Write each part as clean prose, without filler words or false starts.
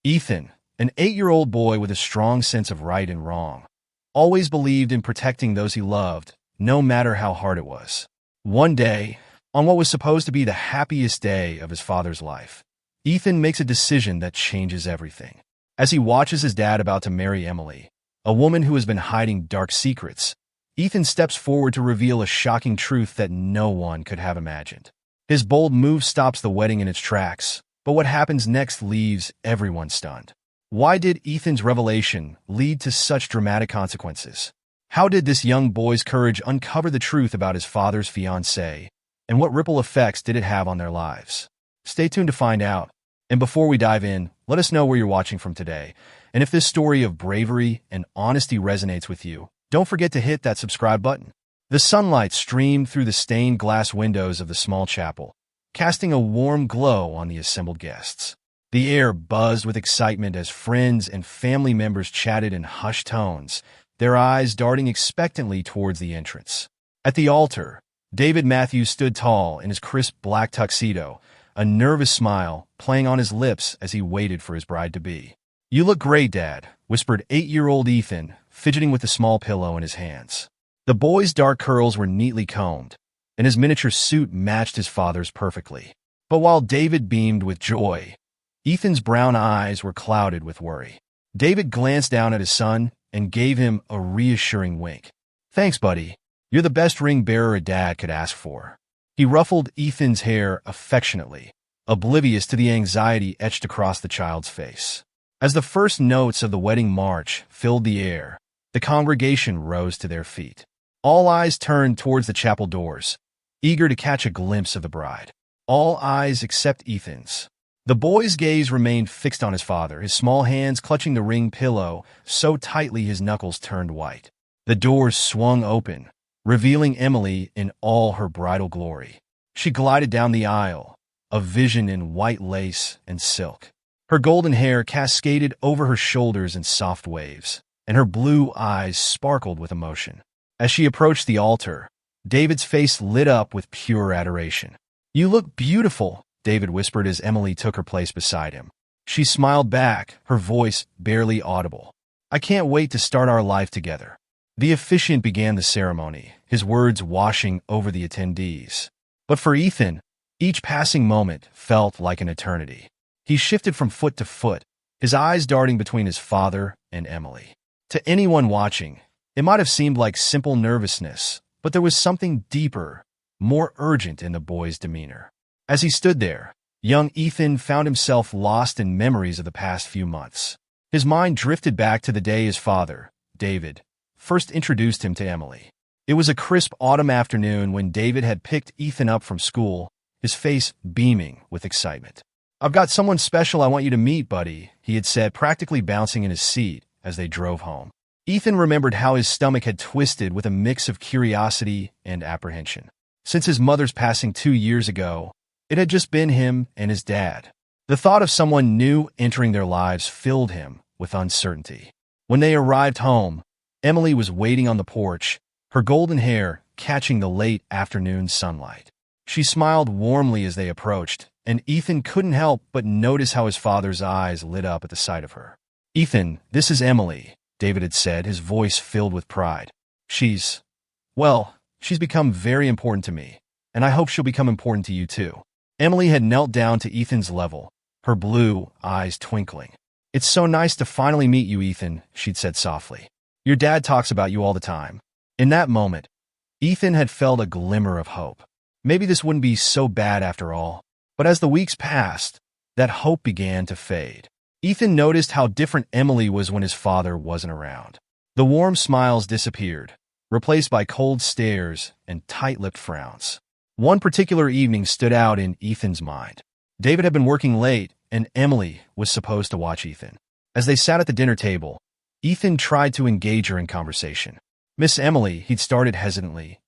Ethan, an 8-year-old boy with a strong sense of right and wrong, always believed in protecting those he loved, no matter how hard it was. One day, on what was supposed to be the happiest day of his father's life, Ethan makes a decision that changes everything. As he watches his dad about to marry Emily, a woman who has been hiding dark secrets, Ethan steps forward to reveal a shocking truth that no one could have imagined. His bold move stops the wedding in its tracks, but what happens next leaves everyone stunned. Why did Ethan's revelation lead to such dramatic consequences? How did this young boy's courage uncover the truth about his father's fiancée, and what ripple effects did it have on their lives? Stay tuned to find out. And before we dive in, let us know where you're watching from today. And if this story of bravery and honesty resonates with you, don't forget to hit that subscribe button. The sunlight streamed through the stained glass windows of the small chapel, casting a warm glow on the assembled guests. The air buzzed with excitement as friends and family members chatted in hushed tones, their eyes darting expectantly towards the entrance. At the altar, David Matthews stood tall in his crisp black tuxedo, a nervous smile playing on his lips as he waited for his bride-to-be. "You look great, Dad," whispered 8-year-old Ethan, fidgeting with the small pillow in his hands. The boy's dark curls were neatly combed, and his miniature suit matched his father's perfectly. But while David beamed with joy, Ethan's brown eyes were clouded with worry. David glanced down at his son and gave him a reassuring wink. "Thanks, buddy. You're the best ring bearer a dad could ask for." He ruffled Ethan's hair affectionately, oblivious to the anxiety etched across the child's face. As the first notes of the wedding march filled the air, the congregation rose to their feet. All eyes turned towards the chapel doors, eager to catch a glimpse of the bride. All eyes except Ethan's. The boy's gaze remained fixed on his father, his small hands clutching the ring pillow so tightly his knuckles turned white. The doors swung open, revealing Emily in all her bridal glory. She glided down the aisle, a vision in white lace and silk. Her golden hair cascaded over her shoulders in soft waves, and her blue eyes sparkled with emotion. As she approached the altar, David's face lit up with pure adoration. "You look beautiful," David whispered as Emily took her place beside him. She smiled back, her voice barely audible. "I can't wait to start our life together." The officiant began the ceremony, his words washing over the attendees. But for Ethan, each passing moment felt like an eternity. He shifted from foot to foot, his eyes darting between his father and Emily. To anyone watching, it might have seemed like simple nervousness, but there was something deeper, more urgent in the boy's demeanor. As he stood there, young Ethan found himself lost in memories of the past few months. His mind drifted back to the day his father, David, first introduced him to Emily. It was a crisp autumn afternoon when David had picked Ethan up from school, his face beaming with excitement. "I've got someone special I want you to meet, buddy," he had said, practically bouncing in his seat as they drove home. Ethan remembered how his stomach had twisted with a mix of curiosity and apprehension. Since his mother's passing 2 years ago, it had just been him and his dad. The thought of someone new entering their lives filled him with uncertainty. When they arrived home, Emily was waiting on the porch, her golden hair catching the late afternoon sunlight. She smiled warmly as they approached, and Ethan couldn't help but notice how his father's eyes lit up at the sight of her. "Ethan, this is Emily," David had said, his voice filled with pride. She's become very important to me, and I hope she'll become important to you too." Emily had knelt down to Ethan's level, her blue eyes twinkling. "It's so nice to finally meet you, Ethan," she'd said softly. "Your dad talks about you all the time." In that moment, Ethan had felt a glimmer of hope. Maybe this wouldn't be so bad after all. But as the weeks passed, that hope began to fade. Ethan noticed how different Emily was when his father wasn't around. The warm smiles disappeared, replaced by cold stares and tight-lipped frowns. One particular evening stood out in Ethan's mind. David had been working late, and Emily was supposed to watch Ethan. As they sat at the dinner table, Ethan tried to engage her in conversation. "Miss Emily," he'd started hesitantly,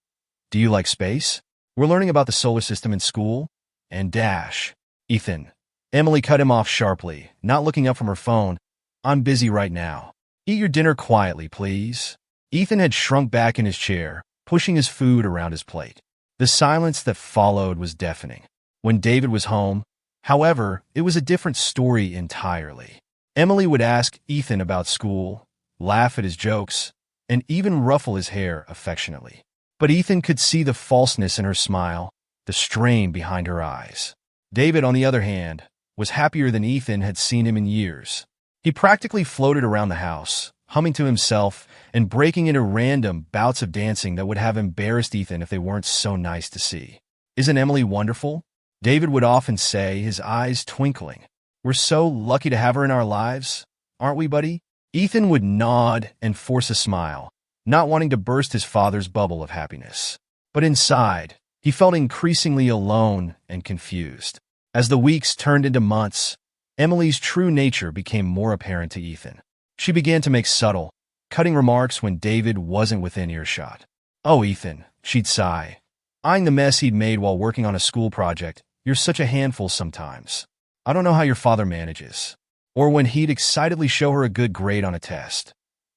"do you like space? We're learning about the solar system in school." And dash. "Ethan." Emily cut him off sharply, not looking up from her phone. "I'm busy right now. Eat your dinner quietly, please." Ethan had shrunk back in his chair, pushing his food around his plate. The silence that followed was deafening. When David was home, however, it was a different story entirely. Emily would ask Ethan about school, laugh at his jokes, and even ruffle his hair affectionately. But Ethan could see the falseness in her smile, the strain behind her eyes. David, on the other hand, was happier than Ethan had seen him in years. He practically floated around the house, humming to himself and breaking into random bouts of dancing that would have embarrassed Ethan if they weren't so nice to see. "Isn't Emily wonderful?" David would often say, his eyes twinkling. "We're so lucky to have her in our lives, aren't we, buddy?" Ethan would nod and force a smile, not wanting to burst his father's bubble of happiness. But inside, he felt increasingly alone and confused. As the weeks turned into months, Emily's true nature became more apparent to Ethan. She began to make subtle, cutting remarks when David wasn't within earshot. "Oh, Ethan," she'd sigh, eyeing the mess he'd made while working on a school project, "you're such a handful sometimes. I don't know how your father manages." Or when he'd excitedly show her a good grade on a test.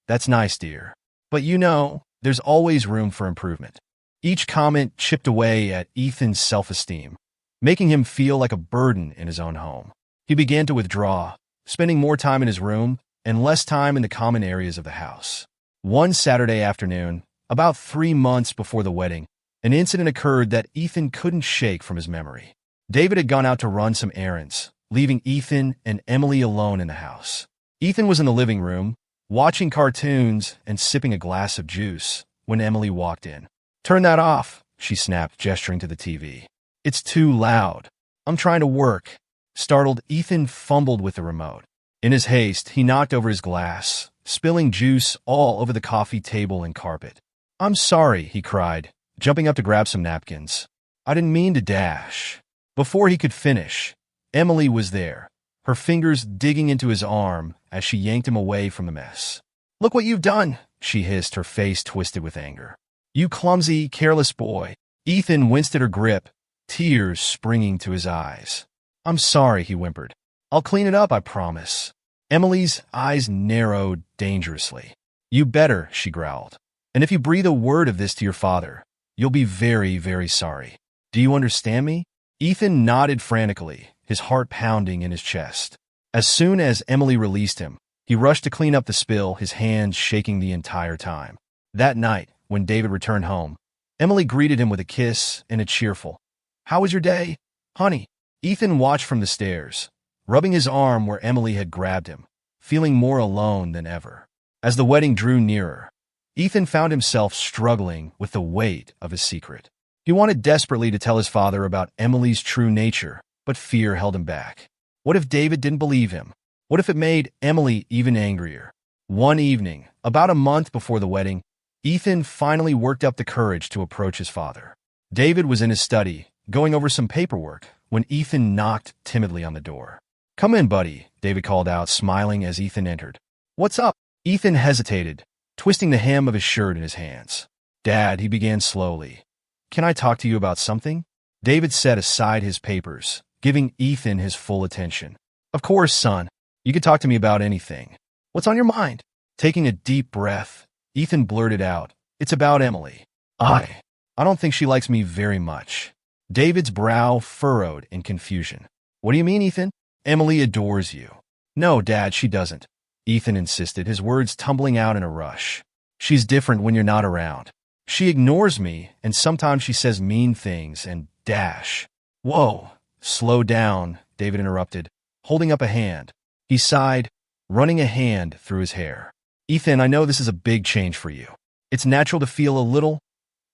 "That's nice, dear. But you know, there's always room for improvement." Each comment chipped away at Ethan's self-esteem, making him feel like a burden in his own home. He began to withdraw, spending more time in his room and less time in the common areas of the house. One Saturday afternoon, about 3 months before the wedding, an incident occurred that Ethan couldn't shake from his memory. David had gone out to run some errands, leaving Ethan and Emily alone in the house. Ethan was in the living room, watching cartoons and sipping a glass of juice, when Emily walked in. "Turn that off," she snapped, gesturing to the TV. "It's too loud. I'm trying to work." Startled, Ethan fumbled with the remote. In his haste, he knocked over his glass, spilling juice all over the coffee table and carpet. "I'm sorry," he cried, jumping up to grab some napkins. "I didn't mean to dash." Before he could finish, Emily was there, her fingers digging into his arm as she yanked him away from the mess. "Look what you've done," she hissed, her face twisted with anger. "You clumsy, careless boy." Ethan winced at her grip, tears springing to his eyes. "I'm sorry," he whimpered. "I'll clean it up, I promise." Emily's eyes narrowed dangerously. "You better," she growled. "And if you breathe a word of this to your father, you'll be very, very sorry. Do you understand me?" Ethan nodded frantically, his heart pounding in his chest. As soon as Emily released him, he rushed to clean up the spill, his hands shaking the entire time. That night, when David returned home, Emily greeted him with a kiss and a cheerful, "How was your day, honey?" Ethan watched from the stairs, rubbing his arm where Emily had grabbed him, feeling more alone than ever. As the wedding drew nearer, Ethan found himself struggling with the weight of his secret. He wanted desperately to tell his father about Emily's true nature, but fear held him back. What if David didn't believe him? What if it made Emily even angrier? One evening, about a month before the wedding, Ethan finally worked up the courage to approach his father. David was in his study, going over some paperwork, when Ethan knocked timidly on the door. "Come in, buddy," David called out, smiling as Ethan entered. "What's up?" Ethan hesitated, twisting the hem of his shirt in his hands. "Dad," he began slowly, "can I talk to you about something?" David set aside his papers, giving Ethan his full attention. "Of course, son. You can talk to me about anything. What's on your mind?" Taking a deep breath, Ethan blurted out, "It's about Emily. I don't think she likes me very much." David's brow furrowed in confusion. "What do you mean, Ethan?" "Emily adores you." "No, Dad, she doesn't," Ethan insisted, his words tumbling out in a rush. "She's different when you're not around. She ignores me, and sometimes she says mean things and dash." "Whoa, slow down," David interrupted, holding up a hand. He sighed, running a hand through his hair. "Ethan, I know this is a big change for you. It's natural to feel a little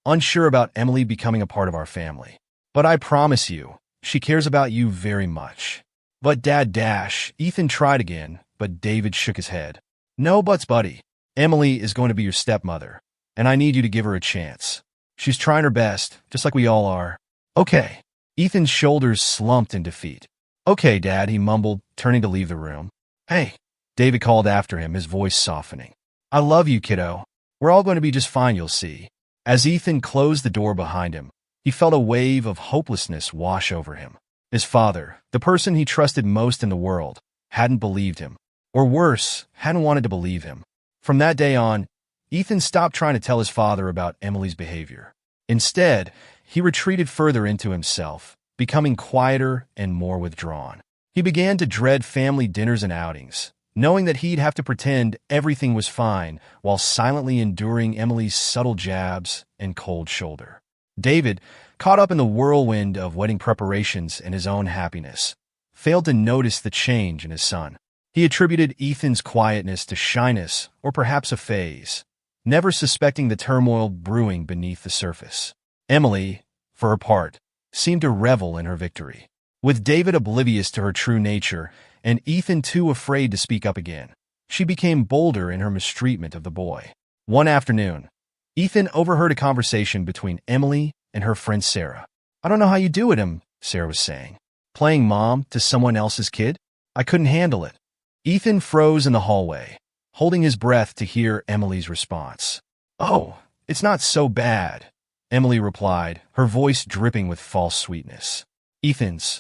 unsure about Emily becoming a part of our family. But I promise you, she cares about you very much." "But Dad dash," Ethan tried again, but David shook his head. "No buts, buddy. Emily is going to be your stepmother, and I need you to give her a chance. She's trying her best, just like we all are." "Okay." Ethan's shoulders slumped in defeat. "Okay, Dad," he mumbled, turning to leave the room. "Hey," David called after him, his voice softening. "I love you, kiddo. We're all going to be just fine, you'll see." As Ethan closed the door behind him, he felt a wave of hopelessness wash over him. His father, the person he trusted most in the world, hadn't believed him. Or worse, hadn't wanted to believe him. From that day on, Ethan stopped trying to tell his father about Emily's behavior. Instead, he retreated further into himself, becoming quieter and more withdrawn. He began to dread family dinners and outings, knowing that he'd have to pretend everything was fine while silently enduring Emily's subtle jabs and cold shoulder. David, caught up in the whirlwind of wedding preparations and his own happiness, failed to notice the change in his son. He attributed Ethan's quietness to shyness or perhaps a phase, never suspecting the turmoil brewing beneath the surface. Emily, for her part, seemed to revel in her victory. With David oblivious to her true nature and Ethan too afraid to speak up again, she became bolder in her mistreatment of the boy. One afternoon, Ethan overheard a conversation between Emily and her friend Sarah. "I don't know how you do it, Sarah was saying. "Playing mom to someone else's kid? I couldn't handle it." Ethan froze in the hallway, holding his breath to hear Emily's response. "Oh, it's not so bad," Emily replied, her voice dripping with false sweetness.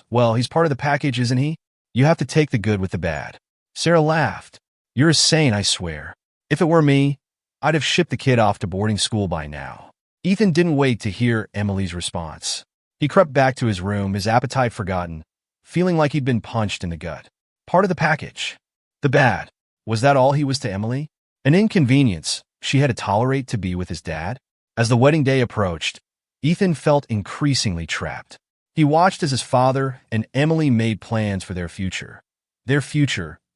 Well, he's part of the package, isn't he? You have to take the good with the bad." Sarah laughed. "You're a saint, I swear. If it were me, I'd have shipped the kid off to boarding school by now." Ethan didn't wait to hear Emily's response. He crept back to his room, his appetite forgotten, feeling like he'd been punched in the gut. Part of the package. The bad. Was that all he was to Emily? An inconvenience she had to tolerate to be with his dad? As the wedding day approached, Ethan felt increasingly trapped. He watched as his father and Emily made plans for their future,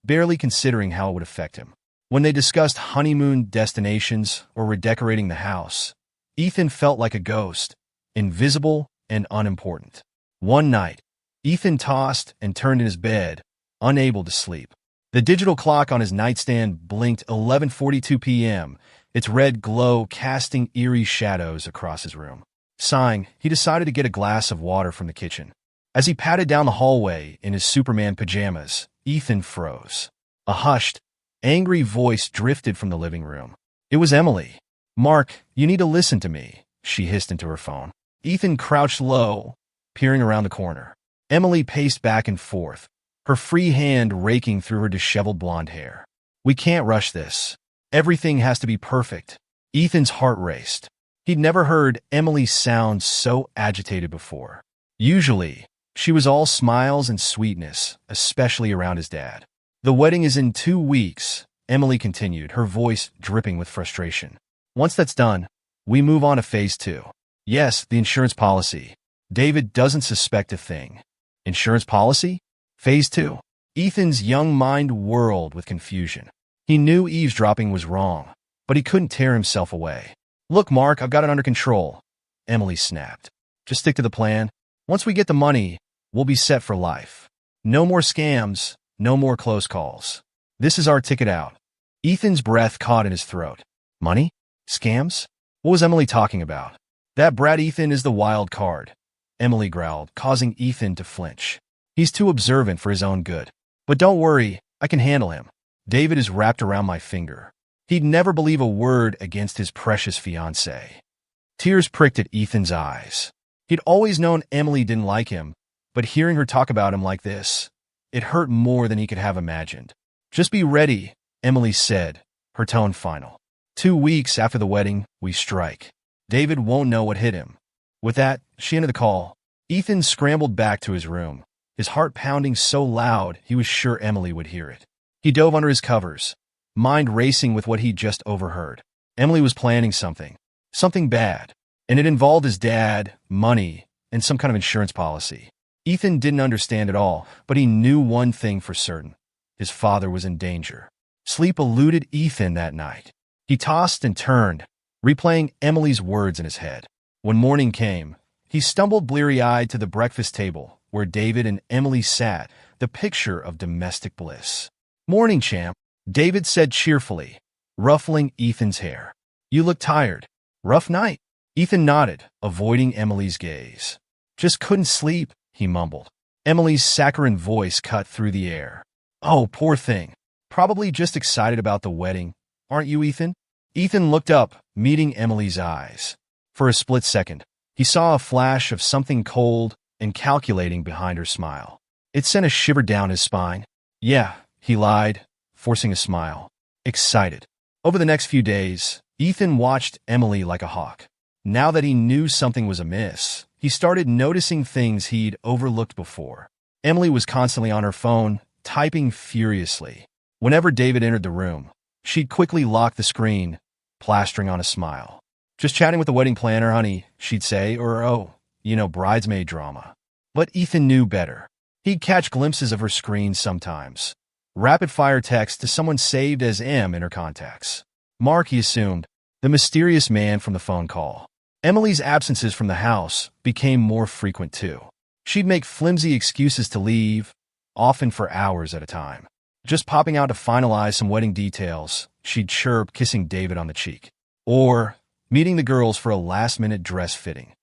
barely considering how it would affect him. When they discussed honeymoon destinations or redecorating the house, Ethan felt like a ghost, invisible and unimportant. One night, Ethan tossed and turned in his bed, unable to sleep. The digital clock on his nightstand blinked 11:42 p.m., its red glow casting eerie shadows across his room. Sighing, he decided to get a glass of water from the kitchen. As he padded down the hallway in his Superman pajamas, Ethan froze. A hushed, angry voice drifted from the living room. It was Emily. "Mark, you need to listen to me," she hissed into her phone. Ethan crouched low, peering around the corner. Emily paced back and forth, her free hand raking through her disheveled blonde hair. "We can't rush this. Everything has to be perfect." Ethan's heart raced. He'd never heard Emily sound so agitated before. Usually, she was all smiles and sweetness, especially around his dad. "The wedding is in 2 weeks," Emily continued, her voice dripping with frustration. "Once that's done, we move on to phase 2. Yes, the insurance policy. David doesn't suspect a thing." Insurance policy? Phase 2. Ethan's young mind whirled with confusion. He knew eavesdropping was wrong, but he couldn't tear himself away. "Look, Mark, I've got it under control," Emily snapped. "Just stick to the plan. Once we get the money, we'll be set for life. No more scams, no more close calls. This is our ticket out." Ethan's breath caught in his throat. Money? Scams? What was Emily talking about? "That brat Ethan is the wild card," Emily growled, causing Ethan to flinch. "He's too observant for his own good. But don't worry, I can handle him. David is wrapped around my finger." He'd never believe a word against his precious fiancée. Tears pricked at Ethan's eyes. He'd always known Emily didn't like him, but hearing her talk about him like this, it hurt more than he could have imagined. "Just be ready," Emily said, her tone final. 2 weeks after the wedding, we strike. David won't know what hit him." With that, she ended the call. Ethan scrambled back to his room, his heart pounding so loud he was sure Emily would hear it. He dove under his covers, mind racing with what he'd just overheard. Emily was planning something bad, and it involved his dad, money, and some kind of insurance policy. Ethan didn't understand it all, but he knew one thing for certain. His father was in danger. Sleep eluded Ethan that night. He tossed and turned, replaying Emily's words in his head. When morning came, he stumbled bleary-eyed to the breakfast table where David and Emily sat, the picture of domestic bliss. "Morning, champ," David said cheerfully, ruffling Ethan's hair. "You look tired. Rough night?" Ethan nodded, avoiding Emily's gaze. "Just couldn't sleep," he mumbled. Emily's saccharine voice cut through the air. "Oh, poor thing. Probably just excited about the wedding. Aren't you, Ethan?" Ethan looked up, meeting Emily's eyes. For a split second, he saw a flash of something cold and calculating behind her smile. It sent a shiver down his spine. "Yeah," he lied, forcing a smile. Excited. Over the next few days, Ethan watched Emily like a hawk. Now that he knew something was amiss, he started noticing things he'd overlooked before. Emily was constantly on her phone, typing furiously. Whenever David entered the room, she'd quickly lock the screen, plastering on a smile. "Just chatting with the wedding planner, honey," she'd say, or, "Oh, bridesmaid drama." But Ethan knew better. He'd catch glimpses of her screen sometimes. Rapid-fire text to someone saved as M in her contacts. Mark, he assumed, the mysterious man from the phone call. Emily's absences from the house became more frequent too. She'd make flimsy excuses to leave, often for hours at a time. Just popping out to finalize some wedding details, she'd chirp, kissing David on the cheek. Or meeting the girls for a last-minute dress fitting.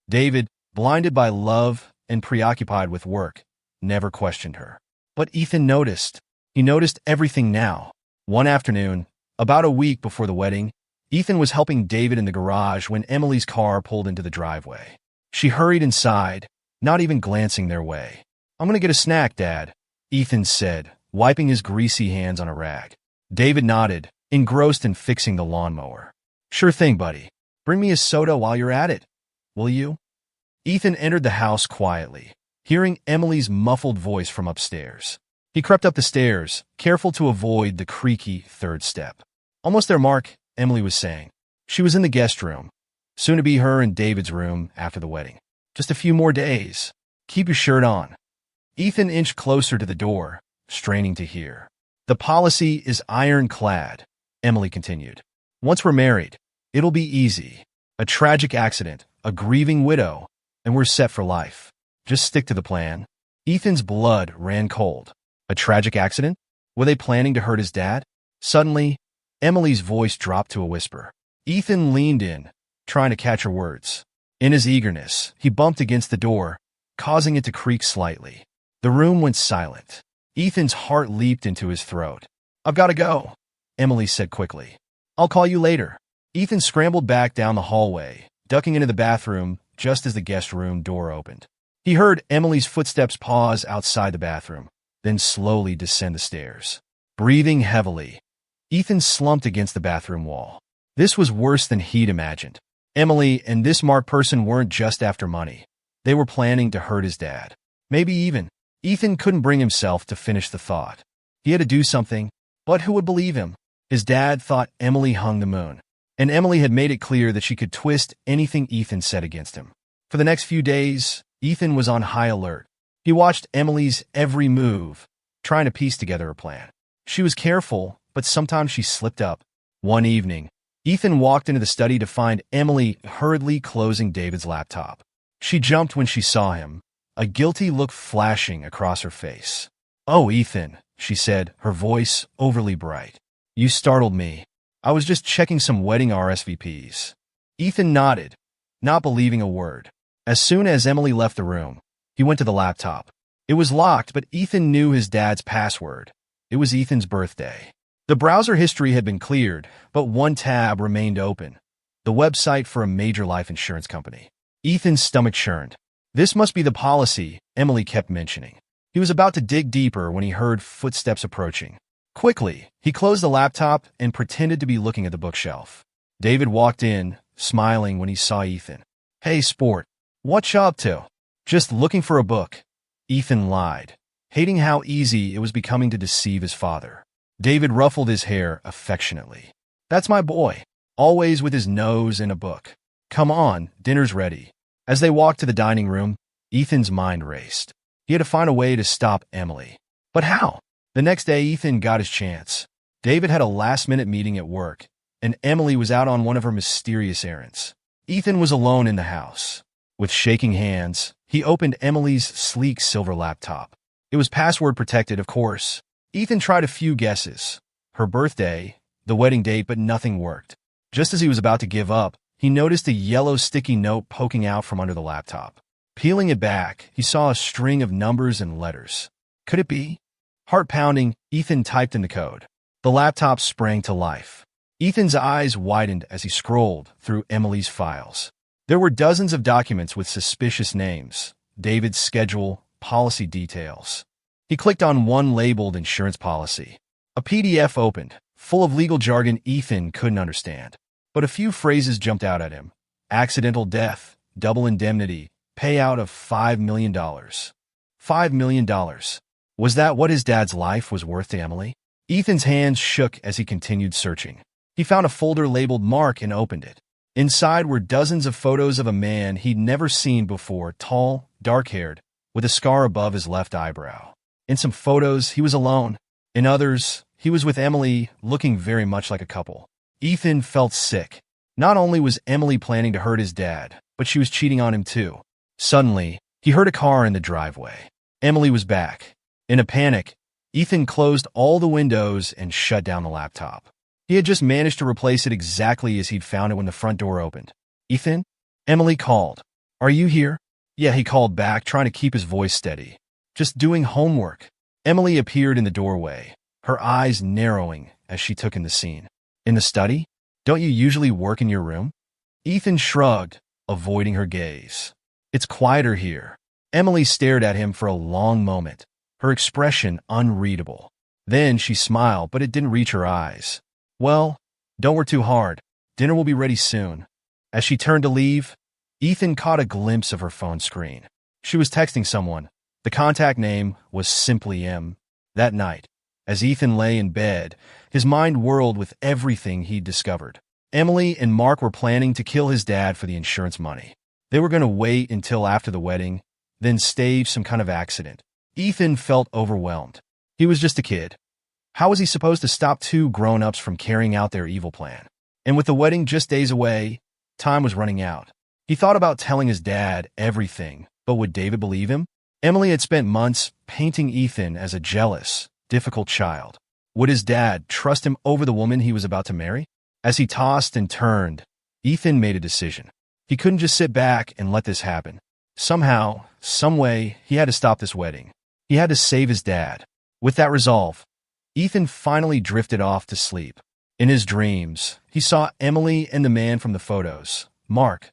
David, blinded by love and preoccupied with work, never questioned her. But Ethan noticed. He noticed everything now. One afternoon, about a week before the wedding, Ethan was helping David in the garage when Emily's car pulled into the driveway. She hurried inside, not even glancing their way. "I'm gonna get a snack, Dad," Ethan said, wiping his greasy hands on a rag. David nodded, engrossed in fixing the lawnmower. "Sure thing, buddy. Bring me a soda while you're at it, will you?" Ethan entered the house quietly, hearing Emily's muffled voice from upstairs. He crept up the stairs, careful to avoid the creaky third step. "Almost there, Mark," Emily was saying. She was in the guest room, soon to be her and David's room after the wedding. "Just a few more days. Keep your shirt on." Ethan inched closer to the door, straining to hear. "The policy is ironclad," Emily continued. "Once we're married, it'll be easy. A tragic accident, a grieving widow, and we're set for life. Just stick to the plan." Ethan's blood ran cold. A tragic accident? Were they planning to hurt his dad? Suddenly, Emily's voice dropped to a whisper. Ethan leaned in, trying to catch her words. In his eagerness, he bumped against the door, causing it to creak slightly. The room went silent. Ethan's heart leaped into his throat. "I've got to go," Emily said quickly. "I'll call you later." Ethan scrambled back down the hallway, ducking into the bathroom just as the guest room door opened. He heard Emily's footsteps pause outside the bathroom, then slowly descend the stairs. Breathing heavily, Ethan slumped against the bathroom wall. This was worse than he'd imagined. Emily and this marked person weren't just after money. They were planning to hurt his dad. Maybe even. Ethan couldn't bring himself to finish the thought. He had to do something, but who would believe him? His dad thought Emily hung the moon, and Emily had made it clear that she could twist anything Ethan said against him. For the next few days, Ethan was on high alert. He watched Emily's every move, trying to piece together a plan. She was careful, but sometimes she slipped up. One evening, Ethan walked into the study to find Emily hurriedly closing David's laptop. She jumped when she saw him, a guilty look flashing across her face. "Oh, Ethan," she said, her voice overly bright. "You startled me. I was just checking some wedding RSVPs." Ethan nodded, not believing a word. As soon as Emily left the room, he went to the laptop. It was locked, but Ethan knew his dad's password. It was Ethan's birthday. The browser history had been cleared, but one tab remained open, the website for a major life insurance company. Ethan's stomach churned. This must be the policy, Emily kept mentioning. He was about to dig deeper when he heard footsteps approaching. Quickly, he closed the laptop and pretended to be looking at the bookshelf. David walked in, smiling when he saw Ethan. "Hey, sport. What you up to?" "Just looking for a book." Ethan lied, hating how easy it was becoming to deceive his father. David ruffled his hair affectionately. "That's my boy, always with his nose in a book. Come on, dinner's ready." As they walked to the dining room, Ethan's mind raced. He had to find a way to stop Emily. But how? The next day, Ethan got his chance. David had a last-minute meeting at work, and Emily was out on one of her mysterious errands. Ethan was alone in the house. With shaking hands, he opened Emily's sleek silver laptop. It was password protected, of course. Ethan tried a few guesses. Her birthday, the wedding date, but nothing worked. Just as he was about to give up, he noticed a yellow sticky note poking out from under the laptop. Peeling it back, he saw a string of numbers and letters. Could it be? Heart pounding, Ethan typed in the code. The laptop sprang to life. Ethan's eyes widened as he scrolled through Emily's files. There were dozens of documents with suspicious names, David's schedule, policy details. He clicked on one labeled insurance policy. A PDF opened, full of legal jargon Ethan couldn't understand. But a few phrases jumped out at him. Accidental death, double indemnity, payout of $5 million. $5 million. Was that what his dad's life was worth to Emily? Ethan's hands shook as he continued searching. He found a folder labeled Mark and opened it. Inside were dozens of photos of a man he'd never seen before, tall, dark-haired, with a scar above his left eyebrow. In some photos, he was alone. In others, he was with Emily, looking very much like a couple. Ethan felt sick. Not only was Emily planning to hurt his dad, but she was cheating on him too. Suddenly, he heard a car in the driveway. Emily was back. In a panic, Ethan closed all the windows and shut down the laptop. He had just managed to replace it exactly as he'd found it when the front door opened. "Ethan?" Emily called. "Are you here?" "Yeah," he called back, trying to keep his voice steady. "Just doing homework." Emily appeared in the doorway, her eyes narrowing as she took in the scene. "In the study? Don't you usually work in your room?" Ethan shrugged, avoiding her gaze. "It's quieter here." Emily stared at him for a long moment, her expression unreadable. Then she smiled, but it didn't reach her eyes. "Well, don't work too hard. Dinner will be ready soon." As she turned to leave, Ethan caught a glimpse of her phone screen. She was texting someone. The contact name was simply M. That night, as Ethan lay in bed, his mind whirled with everything he'd discovered. Emily and Mark were planning to kill his dad for the insurance money. They were going to wait until after the wedding, then stage some kind of accident. Ethan felt overwhelmed. He was just a kid. How was he supposed to stop two grown-ups from carrying out their evil plan? And with the wedding just days away, time was running out. He thought about telling his dad everything, but would David believe him? Emily had spent months painting Ethan as a jealous, difficult child. Would his dad trust him over the woman he was about to marry? As he tossed and turned, Ethan made a decision. He couldn't just sit back and let this happen. Somehow, someway, he had to stop this wedding. He had to save his dad. With that resolve, Ethan finally drifted off to sleep. In his dreams, he saw Emily and the man from the photos, Mark,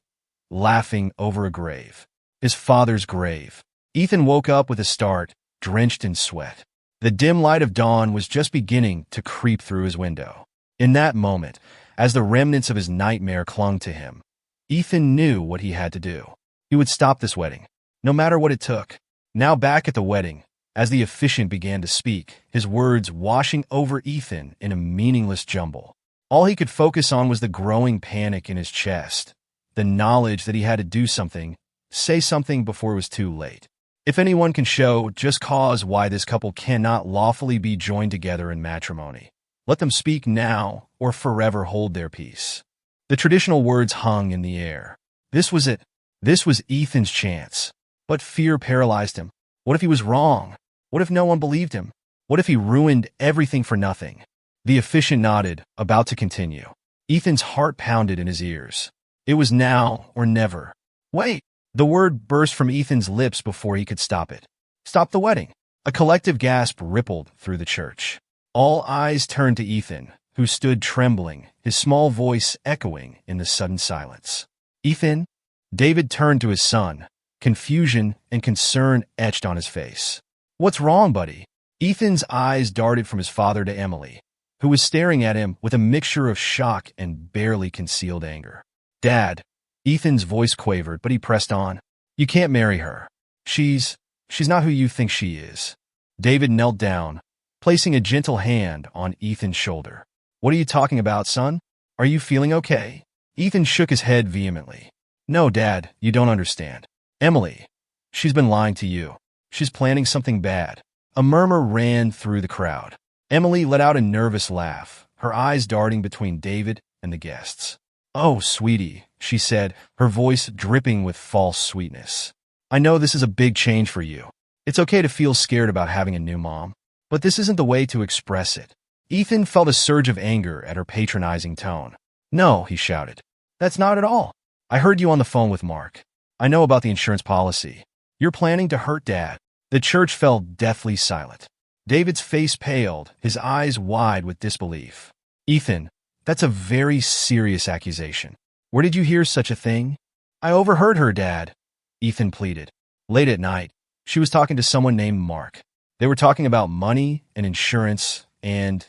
laughing over a grave. His father's grave. Ethan woke up with a start, drenched in sweat. The dim light of dawn was just beginning to creep through his window. In that moment, as the remnants of his nightmare clung to him, Ethan knew what he had to do. He would stop this wedding, no matter what it took. Now back at the wedding, as the officiant began to speak, his words washing over Ethan in a meaningless jumble. All he could focus on was the growing panic in his chest, the knowledge that he had to do something, say something before it was too late. If anyone can show just cause why this couple cannot lawfully be joined together in matrimony, let them speak now or forever hold their peace. The traditional words hung in the air. This was it. This was Ethan's chance. But fear paralyzed him. What if he was wrong? What if no one believed him? What if he ruined everything for nothing? The officiant nodded, about to continue. Ethan's heart pounded in his ears. It was now or never. Wait! The word burst from Ethan's lips before he could stop it. Stop the wedding. A collective gasp rippled through the church. All eyes turned to Ethan, who stood trembling, his small voice echoing in the sudden silence. "Ethan?" David turned to his son, confusion and concern etched on his face. "What's wrong, buddy?" Ethan's eyes darted from his father to Emily, who was staring at him with a mixture of shock and barely concealed anger. "Dad," Ethan's voice quavered, but he pressed on. "You can't marry her. She's not who you think she is." David knelt down, placing a gentle hand on Ethan's shoulder. "What are you talking about, son? Are you feeling okay?" Ethan shook his head vehemently. "No, Dad, you don't understand. Emily, she's been lying to you. She's planning something bad." A murmur ran through the crowd. Emily let out a nervous laugh, her eyes darting between David and the guests. "Oh, sweetie," she said, her voice dripping with false sweetness. "I know this is a big change for you. It's okay to feel scared about having a new mom, but this isn't the way to express it." Ethan felt a surge of anger at her patronizing tone. "No," he shouted. "That's not at all. I heard you on the phone with Mark. I know about the insurance policy. You're planning to hurt Dad." The church fell deathly silent. David's face paled, his eyes wide with disbelief. "Ethan, that's a very serious accusation. Where did you hear such a thing?" "I overheard her, Dad," Ethan pleaded. "Late at night, she was talking to someone named Mark. They were talking about money and insurance and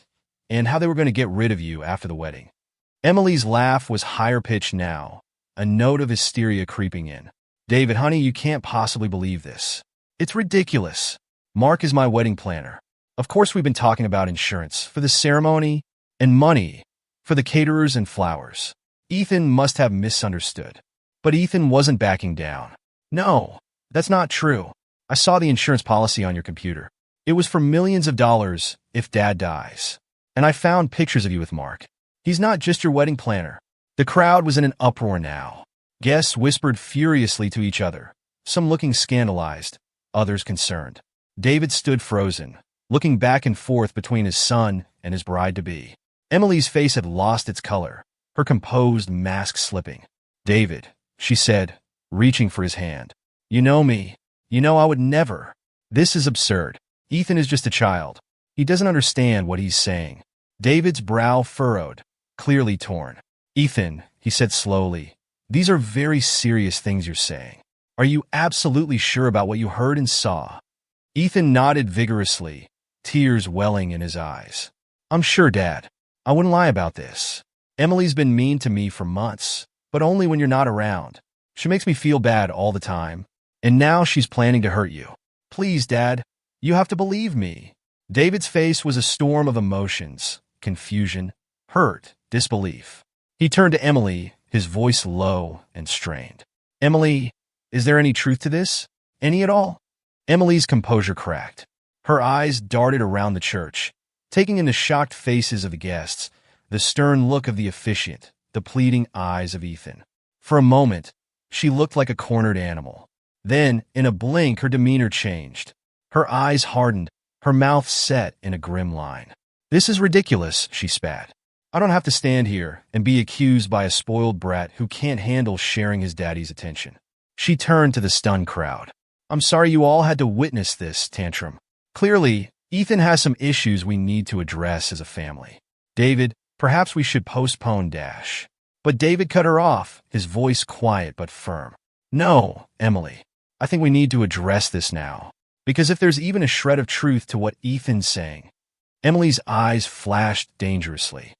how they were going to get rid of you after the wedding." Emily's laugh was higher-pitched now, a note of hysteria creeping in. "David, honey, you can't possibly believe this. It's ridiculous. Mark is my wedding planner. Of course we've been talking about insurance for the ceremony and money for the caterers and flowers. Ethan must have misunderstood. But Ethan wasn't backing down. No, that's not true. I saw the insurance policy on your computer. It was for millions of dollars if Dad dies. And I found pictures of you with Mark. He's not just your wedding planner. The crowd was in an uproar now. Guests whispered furiously to each other, some looking scandalized, others concerned. David stood frozen, looking back and forth between his son and his bride-to-be. Emily's face had lost its color, her composed mask slipping. "David," she said, reaching for his hand. "You know me. You know I would never. This is absurd. Ethan is just a child. He doesn't understand what he's saying." David's brow furrowed, clearly torn. "Ethan," he said slowly, "these are very serious things you're saying. Are you absolutely sure about what you heard and saw?" Ethan nodded vigorously, tears welling in his eyes. "I'm sure, Dad. I wouldn't lie about this. Emily's been mean to me for months, but only when you're not around. She makes me feel bad all the time. And now she's planning to hurt you. Please, Dad, you have to believe me." David's face was a storm of emotions, confusion, hurt, disbelief. He turned to Emily, his voice low and strained. "Emily, is there any truth to this? Any at all?" Emily's composure cracked. Her eyes darted around the church, taking in the shocked faces of the guests, the stern look of the officiant, the pleading eyes of Ethan. For a moment, she looked like a cornered animal. Then, in a blink, her demeanor changed. Her eyes hardened, her mouth set in a grim line. "This is ridiculous," she spat. "I don't have to stand here and be accused by a spoiled brat who can't handle sharing his daddy's attention." She turned to the stunned crowd. "I'm sorry you all had to witness this tantrum. Clearly, Ethan has some issues we need to address as a family. David, perhaps we should postpone Dash." But David cut her off, his voice quiet but firm. "No, Emily. I think we need to address this now. Because if there's even a shred of truth to what Ethan's saying..." Emily's eyes flashed dangerously.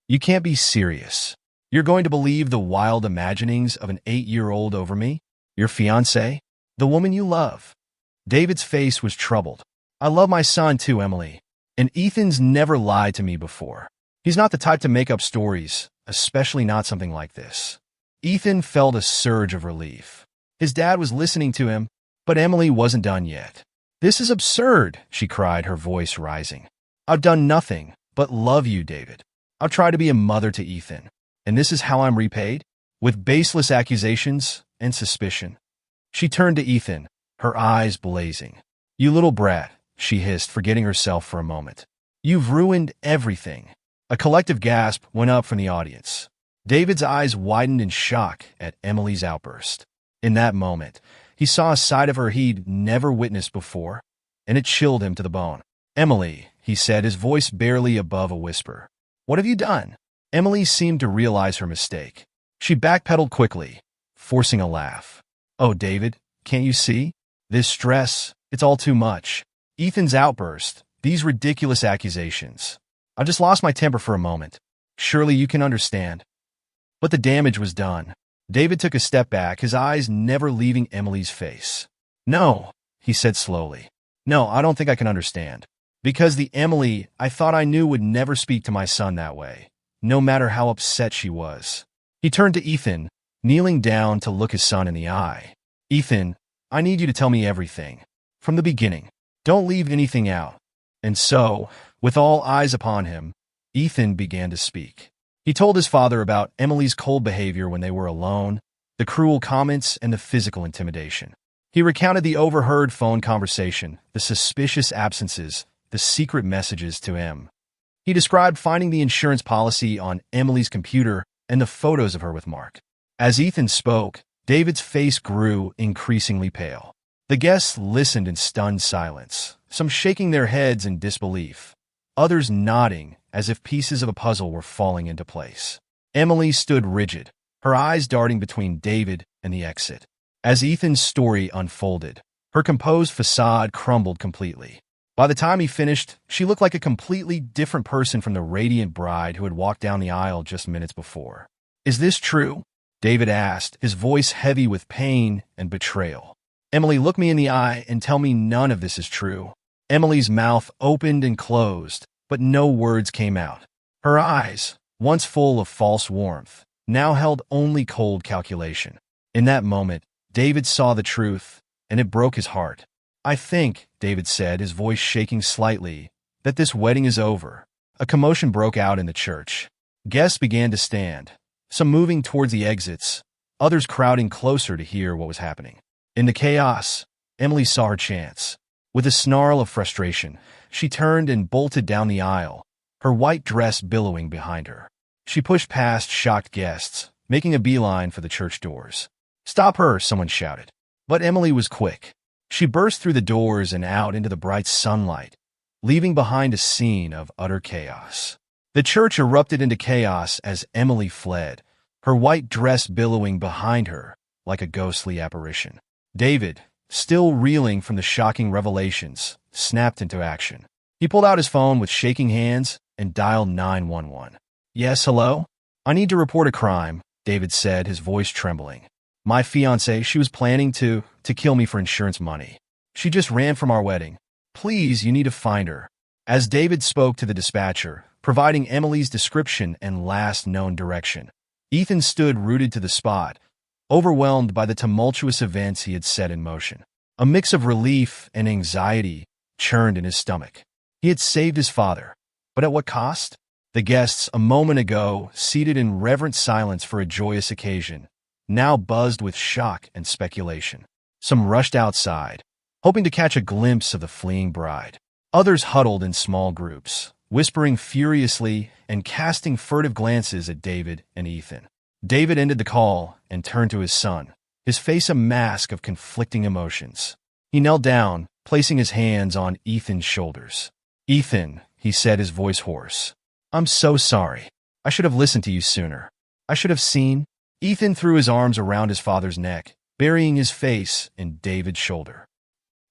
"You can't be serious. You're going to believe the wild imaginings of an 8-year-old over me? Your fiancée? The woman you love?" David's face was troubled. "I love my son too, Emily. And Ethan's never lied to me before. He's not the type to make up stories, especially not something like this." Ethan felt a surge of relief. His dad was listening to him, but Emily wasn't done yet. "This is absurd," she cried, her voice rising. "I've done nothing but love you, David. I've tried to be a mother to Ethan, and this is how I'm repaid? With baseless accusations and suspicion." She turned to Ethan, her eyes blazing. "You little brat," she hissed, forgetting herself for a moment. "You've ruined everything." A collective gasp went up from the audience. David's eyes widened in shock at Emily's outburst. In that moment, he saw a side of her he'd never witnessed before, and it chilled him to the bone. "Emily," he said, his voice barely above a whisper. "What have you done?" Emily seemed to realize her mistake. She backpedaled quickly, forcing a laugh. "Oh, David, can't you see? This stress, it's all too much. Ethan's outburst, these ridiculous accusations. I just lost my temper for a moment. Surely you can understand." But the damage was done. David took a step back, his eyes never leaving Emily's face. "No," he said slowly. "No, I don't think I can understand. Because the Emily I thought I knew would never speak to my son that way, no matter how upset she was." He turned to Ethan, kneeling down to look his son in the eye. "Ethan, I need you to tell me everything. From the beginning. Don't leave anything out." And so, with all eyes upon him, Ethan began to speak. He told his father about Emily's cold behavior when they were alone, the cruel comments, and the physical intimidation. He recounted the overheard phone conversation, the suspicious absences, the secret messages to him. He described finding the insurance policy on Emily's computer and the photos of her with Mark. As Ethan spoke, David's face grew increasingly pale. The guests listened in stunned silence, some shaking their heads in disbelief, others nodding as if pieces of a puzzle were falling into place. Emily stood rigid, her eyes darting between David and the exit. As Ethan's story unfolded, her composed facade crumbled completely. By the time he finished, she looked like a completely different person from the radiant bride who had walked down the aisle just minutes before. "Is this true?" David asked, his voice heavy with pain and betrayal. "Emily, look me in the eye and tell me none of this is true." Emily's mouth opened and closed, but no words came out. Her eyes, once full of false warmth, now held only cold calculation. In that moment, David saw the truth, and it broke his heart. "I think," David said, his voice shaking slightly, "that this wedding is over." A commotion broke out in the church. Guests began to stand, some moving towards the exits, others crowding closer to hear what was happening. In the chaos, Emily saw her chance. With a snarl of frustration, she turned and bolted down the aisle, her white dress billowing behind her. She pushed past shocked guests, making a beeline for the church doors. "Stop her!" someone shouted. But Emily was quick. She burst through the doors and out into the bright sunlight, leaving behind a scene of utter chaos. The church erupted into chaos as Emily fled, her white dress billowing behind her like a ghostly apparition. David, still reeling from the shocking revelations, snapped into action. He pulled out his phone with shaking hands and dialed 911. "Yes, hello? I need to report a crime," David said, his voice trembling. "My fiancée, she was planning to kill me for insurance money. She just ran from our wedding. Please, you need to find her." As David spoke to the dispatcher, providing Emily's description and last known direction, Ethan stood rooted to the spot, overwhelmed by the tumultuous events he had set in motion. A mix of relief and anxiety churned in his stomach. He had saved his father, but at what cost? The guests, a moment ago seated in reverent silence for a joyous occasion, now buzzed with shock and speculation. Some rushed outside, hoping to catch a glimpse of the fleeing bride. Others huddled in small groups, whispering furiously and casting furtive glances at David and Ethan. David ended the call and turned to his son, his face a mask of conflicting emotions. He knelt down, placing his hands on Ethan's shoulders. "Ethan," he said, his voice hoarse, "I'm so sorry. I should have listened to you sooner. I should have seen." Ethan threw his arms around his father's neck, burying his face in David's shoulder.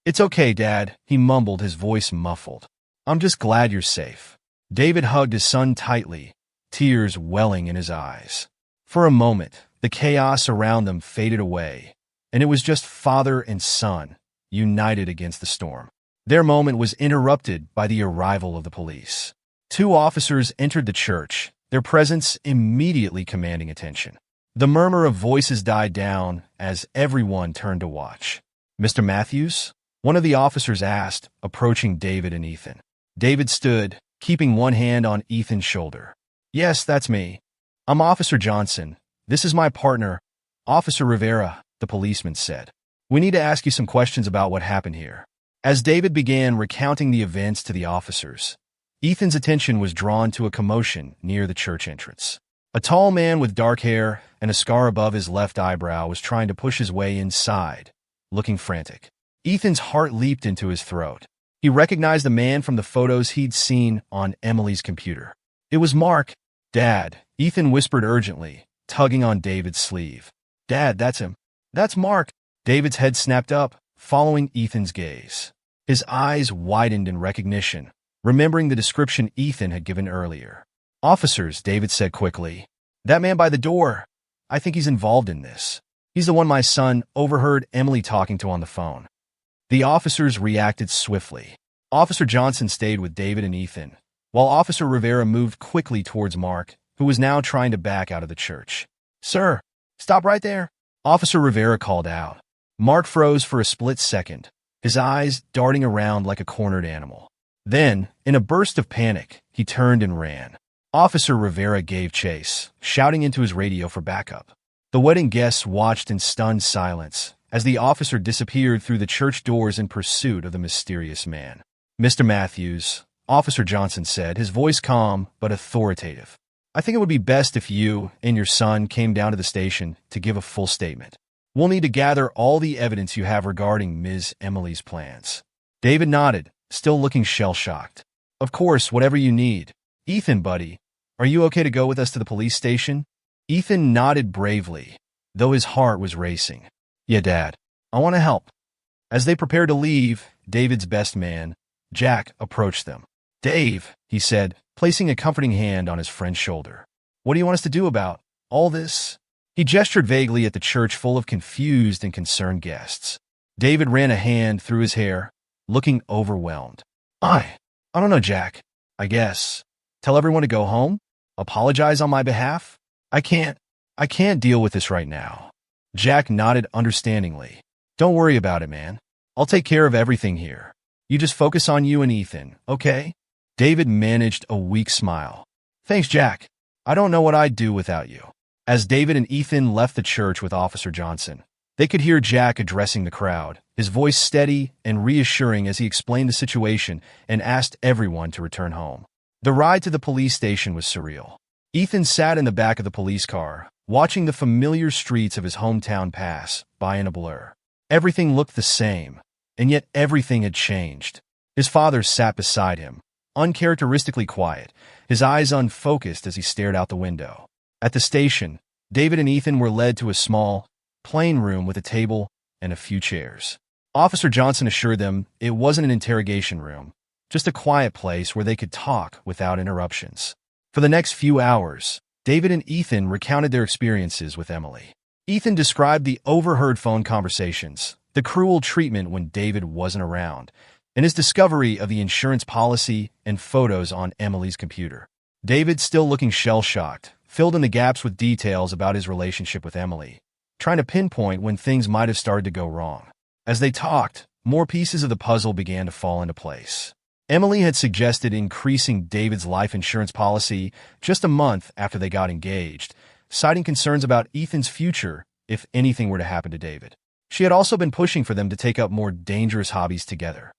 "It's okay, Dad," he mumbled, his voice muffled. "I'm just glad you're safe." David hugged his son tightly, tears welling in his eyes. For a moment, the chaos around them faded away, and it was just father and son, united against the storm. Their moment was interrupted by the arrival of the police. 2 officers entered the church, their presence immediately commanding attention. The murmur of voices died down as everyone turned to watch. "Mr. Matthews?" one of the officers asked, approaching David and Ethan. David stood, keeping one hand on Ethan's shoulder. "Yes, that's me. I'm Officer Johnson. This is my partner, Officer Rivera," the policeman said. "We need to ask you some questions about what happened here." As David began recounting the events to the officers, Ethan's attention was drawn to a commotion near the church entrance. A tall man with dark hair and a scar above his left eyebrow was trying to push his way inside, looking frantic. Ethan's heart leaped into his throat. He recognized the man from the photos he'd seen on Emily's computer. It was Mark. "Dad," Ethan whispered urgently, tugging on David's sleeve. "Dad, that's him. That's Mark." David's head snapped up, following Ethan's gaze. His eyes widened in recognition, remembering the description Ethan had given earlier. "Officers," David said quickly. "That man by the door, I think he's involved in this. He's the one my son overheard Emily talking to on the phone." The officers reacted swiftly. Officer Johnson stayed with David and Ethan, while Officer Rivera moved quickly towards Mark, who was now trying to back out of the church. "Sir, stop right there," Officer Rivera called out. Mark froze for a split second, his eyes darting around like a cornered animal. Then, in a burst of panic, he turned and ran. Officer Rivera gave chase, shouting into his radio for backup. The wedding guests watched in stunned silence as the officer disappeared through the church doors in pursuit of the mysterious man. "Mr. Matthews," Officer Johnson said, his voice calm but authoritative, "I think it would be best if you and your son came down to the station to give a full statement. We'll need to gather all the evidence you have regarding Ms. Emily's plans." David nodded, still looking shell-shocked. "Of course, whatever you need. Ethan, buddy, are you okay to go with us to the police station?" Ethan nodded bravely, though his heart was racing. "Yeah, Dad, I want to help." As they prepared to leave, David's best man, Jack, approached them. "Dave," he said, placing a comforting hand on his friend's shoulder. "What do you want us to do about all this?" He gestured vaguely at the church full of confused and concerned guests. David ran a hand through his hair. looking overwhelmed. I don't know, Jack. I guess. Tell everyone to go home? Apologize on my behalf? I can't deal with this right now. Jack nodded understandingly. Don't worry about it, man. I'll take care of everything here. You just focus on you and Ethan, okay? David managed a weak smile. Thanks, Jack. I don't know what I'd do without you. As David and Ethan left the church with Officer Johnson, they could hear Jack addressing the crowd, his voice steady and reassuring as he explained the situation and asked everyone to return home. The ride to the police station was surreal. Ethan sat in the back of the police car, watching the familiar streets of his hometown pass by in a blur. Everything looked the same, and yet everything had changed. His father sat beside him, uncharacteristically quiet, his eyes unfocused as he stared out the window. At the station, David and Ethan were led to a small, plain room with a table and a few chairs. Officer Johnson assured them it wasn't an interrogation room, just a quiet place where they could talk without interruptions. For the next few hours, David and Ethan recounted their experiences with Emily. Ethan described the overheard phone conversations, the cruel treatment when David wasn't around, and his discovery of the insurance policy and photos on Emily's computer. David, still looking shell-shocked, filled in the gaps with details about his relationship with Emily, trying to pinpoint when things might have started to go wrong. As they talked, more pieces of the puzzle began to fall into place. Emily had suggested increasing David's life insurance policy just a month after they got engaged, citing concerns about Ethan's future if anything were to happen to David. She had also been pushing for them to take up more dangerous hobbies together.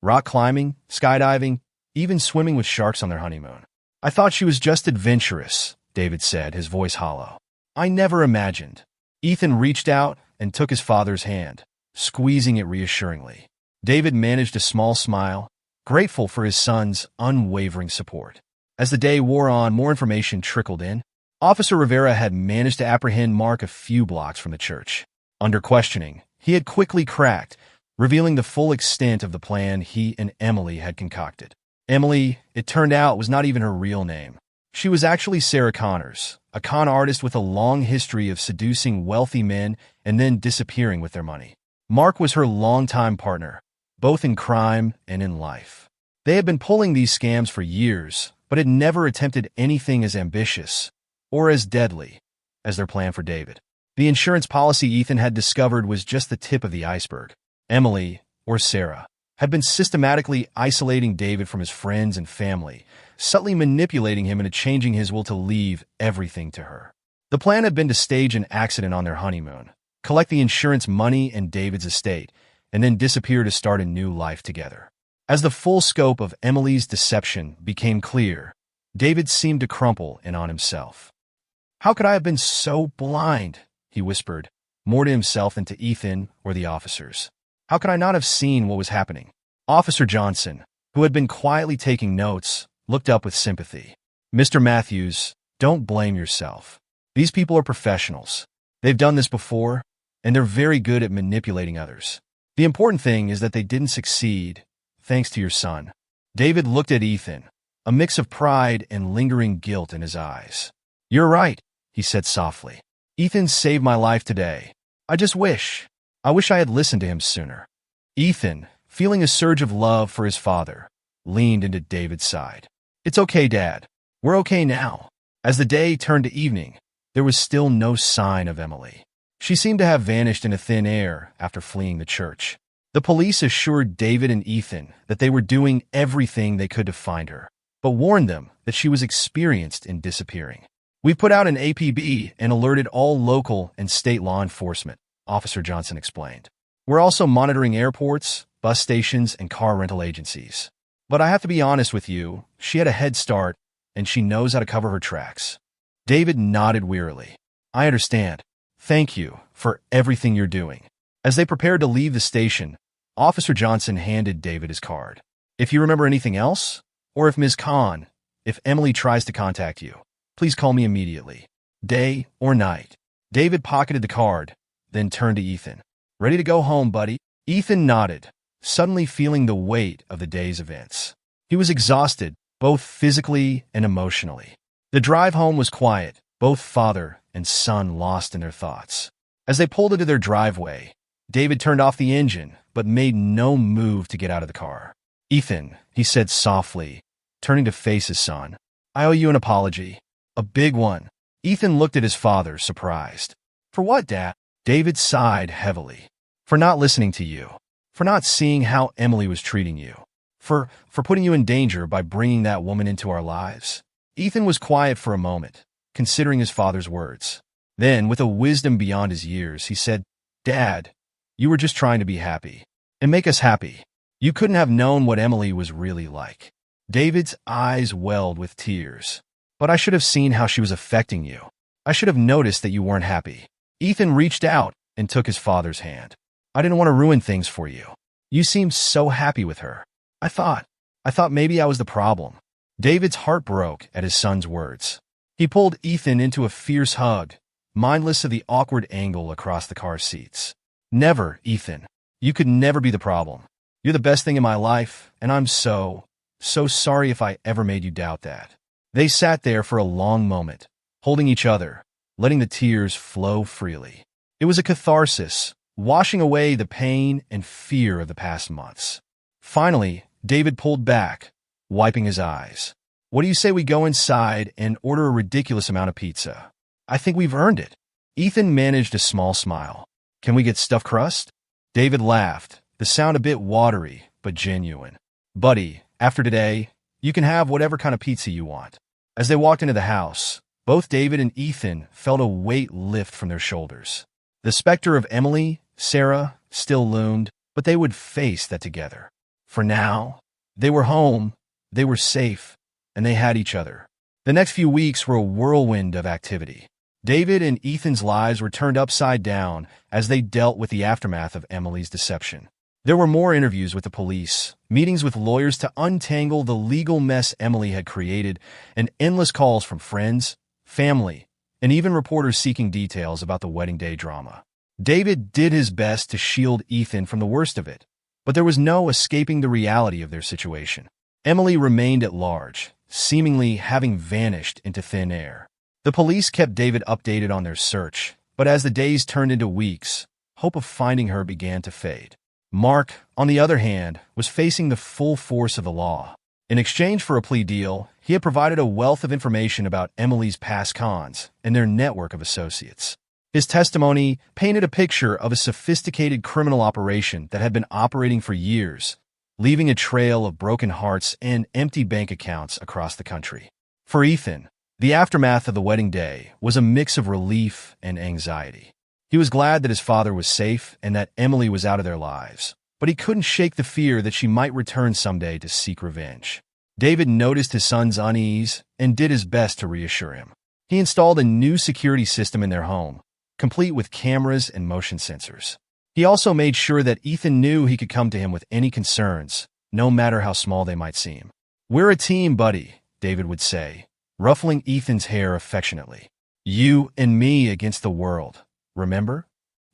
Rock climbing, skydiving, even swimming with sharks on their honeymoon. I thought she was just adventurous, David said, his voice hollow. I never imagined. Ethan reached out and took his father's hand, squeezing it reassuringly. David managed a small smile, grateful for his son's unwavering support. As the day wore on, more information trickled in. Officer Rivera had managed to apprehend Mark a few blocks from the church. Under questioning, he had quickly cracked, revealing the full extent of the plan he and Emily had concocted. Emily, it turned out, was not even her real name. She was actually Sarah Connors, a con artist with a long history of seducing wealthy men and then disappearing with their money. Mark was her longtime partner, both in crime and in life. They had been pulling these scams for years, but had never attempted anything as ambitious or as deadly as their plan for David. The insurance policy Ethan had discovered was just the tip of the iceberg. Emily, or Sarah, had been systematically isolating David from his friends and family, subtly manipulating him into changing his will to leave everything to her. The plan had been to stage an accident on their honeymoon, collect the insurance money and David's estate, and then disappear to start a new life together. As the full scope of Emily's deception became clear, David seemed to crumple in on himself. How could I have been so blind? He whispered, more to himself than to Ethan or the officers. How could I not have seen what was happening? Officer Johnson, who had been quietly taking notes, looked up with sympathy. Mr. Matthews, don't blame yourself. These people are professionals. They've done this before, and they're very good at manipulating others. The important thing is that they didn't succeed, thanks to your son. David looked at Ethan, a mix of pride and lingering guilt in his eyes. You're right, he said softly. Ethan saved my life today. I wish I had listened to him sooner. Ethan, feeling a surge of love for his father, leaned into David's side. It's okay, Dad. We're okay now. As the day turned to evening, there was still no sign of Emily. She seemed to have vanished into thin air after fleeing the church. The police assured David and Ethan that they were doing everything they could to find her, but warned them that she was experienced in disappearing. We put out an APB and alerted all local and state law enforcement, Officer Johnson explained. We're also monitoring airports, bus stations, and car rental agencies. But I have to be honest with you, she had a head start, and she knows how to cover her tracks. David nodded wearily. I understand. Thank you for everything you're doing. As they prepared to leave the station, Officer Johnson handed David his card. If you remember anything else, or if Ms. Khan, if Emily tries to contact you, please call me immediately. Day or night. David pocketed the card, then turned to Ethan. Ready to go home, buddy? Ethan nodded, suddenly feeling the weight of the day's events. He was exhausted, both physically and emotionally. The drive home was quiet, both father and son lost in their thoughts. As they pulled into their driveway, David turned off the engine, but made no move to get out of the car. "Ethan," he said softly, turning to face his son, "I owe you an apology. A big one." Ethan looked at his father, surprised. "For what, Dad?" David sighed heavily. "For not listening to you. For not seeing how Emily was treating you. For putting you in danger by bringing that woman into our lives." Ethan was quiet for a moment, considering his father's words. Then, with a wisdom beyond his years, he said, "Dad, you were just trying to be happy. And make us happy. You couldn't have known what Emily was really like." David's eyes welled with tears. "But I should have seen how she was affecting you. I should have noticed that you weren't happy." Ethan reached out and took his father's hand. "I didn't want to ruin things for you. You seemed so happy with her. I thought maybe I was the problem." David's heart broke at his son's words. He pulled Ethan into a fierce hug, mindless of the awkward angle across the car seats. "Never, Ethan. You could never be the problem. You're the best thing in my life, and I'm so sorry if I ever made you doubt that." They sat there for a long moment, holding each other, letting the tears flow freely. It was a catharsis, washing away the pain and fear of the past months. Finally, David pulled back, wiping his eyes. "What do you say we go inside and order a ridiculous amount of pizza? I think we've earned it." Ethan managed a small smile. "Can we get stuffed crust?" David laughed, the sound a bit watery, but genuine. "Buddy, after today, you can have whatever kind of pizza you want." As they walked into the house, both David and Ethan felt a weight lift from their shoulders. The specter of Emily, Sarah, still loomed, but they would face that together. For now, they were home, they were safe, and they had each other. The next few weeks were a whirlwind of activity. David and Ethan's lives were turned upside down as they dealt with the aftermath of Emily's deception. There were more interviews with the police, meetings with lawyers to untangle the legal mess Emily had created, and endless calls from friends, family, and even reporters seeking details about the wedding day drama. David did his best to shield Ethan from the worst of it, but there was no escaping the reality of their situation. Emily remained at large, seemingly having vanished into thin air. The police kept David updated on their search, but as the days turned into weeks, hope of finding her began to fade. Mark, on the other hand, was facing the full force of the law. In exchange for a plea deal, he had provided a wealth of information about Emily's past cons and their network of associates. His testimony painted a picture of a sophisticated criminal operation that had been operating for years, leaving a trail of broken hearts and empty bank accounts across the country. For Ethan, the aftermath of the wedding day was a mix of relief and anxiety. He was glad that his father was safe and that Emily was out of their lives, but he couldn't shake the fear that she might return someday to seek revenge. David noticed his son's unease and did his best to reassure him. He installed a new security system in their home, complete with cameras and motion sensors. He also made sure that Ethan knew he could come to him with any concerns, no matter how small they might seem. "We're a team, buddy," David would say, ruffling Ethan's hair affectionately. "You and me against the world. Remember?"